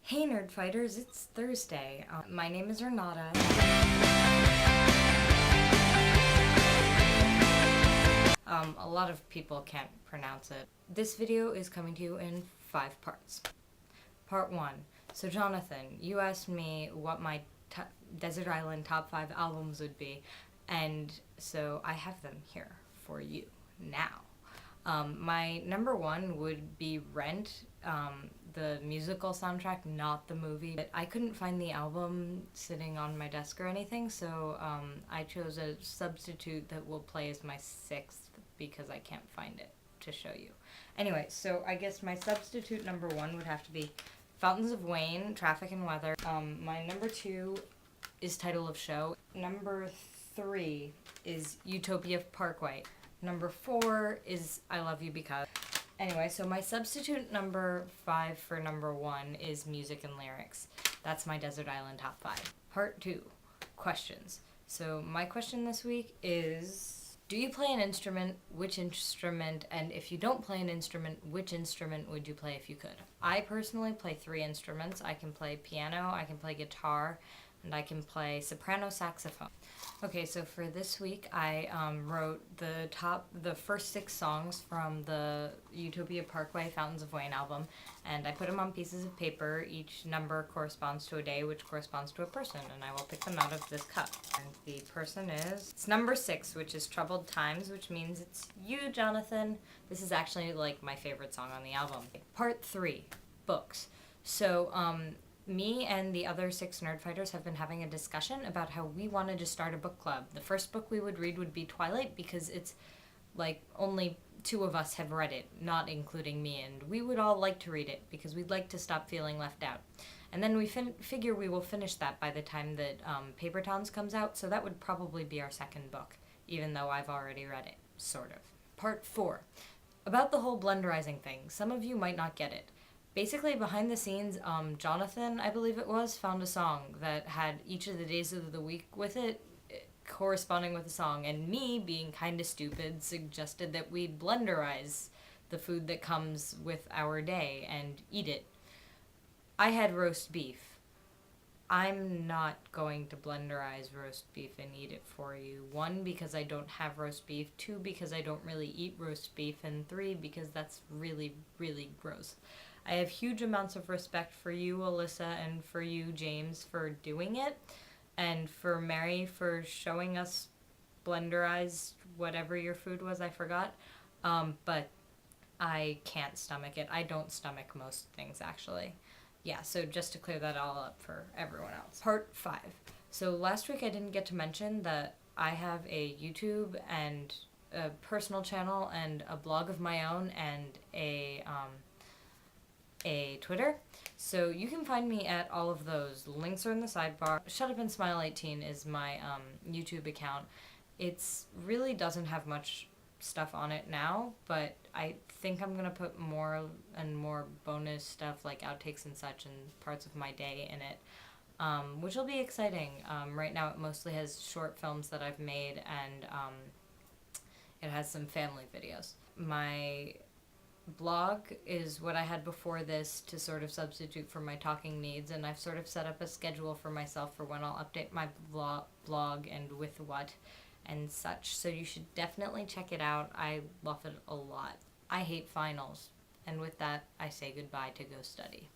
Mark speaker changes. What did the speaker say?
Speaker 1: Hey Nerd Fighters, it's Thursday. My name is Renata. A lot of people can't pronounce it. This video is coming to you in 5 parts. Part 1. So Jonathan, you asked me what my Desert Island top 5 albums would be, and so I have them here for you now. My number 1 would be Rent, the musical soundtrack, not the movie. But I couldn't find the album sitting on my desk or anything, so I chose a substitute that will play as my 6th because I can't find it to show you. Anyway, so I guess my substitute number 1 would have to be Fountains of Wayne, Traffic and Weather. My number 2 is Title of Show. Number 3 is Utopia Parkway. Number 4 is I Love You Because. Anyway, so my substitute number 5 for number 1 is Music and Lyrics. That's my Desert Island top 5. Part 2, questions. So my question this week is, do you play an instrument? Which instrument? And if you don't play an instrument, which instrument would you play if you could? I personally play 3 instruments. I can play piano, I can play guitar, and I can play soprano saxophone. Okay, so for this week, I wrote the first 6 songs from the Utopia Parkway Fountains of Wayne album, and I put them on pieces of paper. Each number corresponds to a day, which corresponds to a person, and I will pick them out of this cup. And the person it's number 6, which is Troubled Times, which means it's you, Jonathan. This is actually like my favorite song on the album. Part 3, books. So, me and the other 6 Nerdfighters have been having a discussion about how we wanted to start a book club. The first book we would read would be Twilight because it's like only 2 of us have read it, not including me, and we would all like to read it because we'd like to stop feeling left out. And then we figure we will finish that by the time that Paper Towns comes out, so that would probably be our 2nd book, even though I've already read it, sort of. Part 4. About the whole blenderizing thing. Some of you might not get it. Basically, behind the scenes, Jonathan, I believe it was, found a song that had each of the days of the week with it, corresponding with the song, and me, being kind of stupid, suggested that we blenderize the food that comes with our day and eat it. I had roast beef. I'm not going to blenderize roast beef and eat it for you. 1, because I don't have roast beef. 2, because I don't really eat roast beef. And 3, because that's really, really gross. I have huge amounts of respect for you, Alyssa, and for you, James, for doing it, and for Mary for showing us blenderized whatever your food was, I forgot. But I can't stomach it. I don't stomach most things, actually. Yeah, so just to clear that all up for everyone else. Part 5. So last week I didn't get to mention that I have a YouTube and a personal channel and a blog of my own and a Twitter, so you can find me at all of those. Links are in the sidebar. Shut Up and Smile 18 is my YouTube account. It's really doesn't have much stuff on it now, but I think I'm gonna put more and more bonus stuff like outtakes and such and parts of my day in it, which will be exciting. Right now it mostly has short films that I've made, and it has some family videos. My blog is what I had before this to sort of substitute for my talking needs, and I've sort of set up a schedule for myself for when I'll update my blog and with what and such, so you should definitely check it out. I love it a lot. I hate finals, and with that I say goodbye to go study.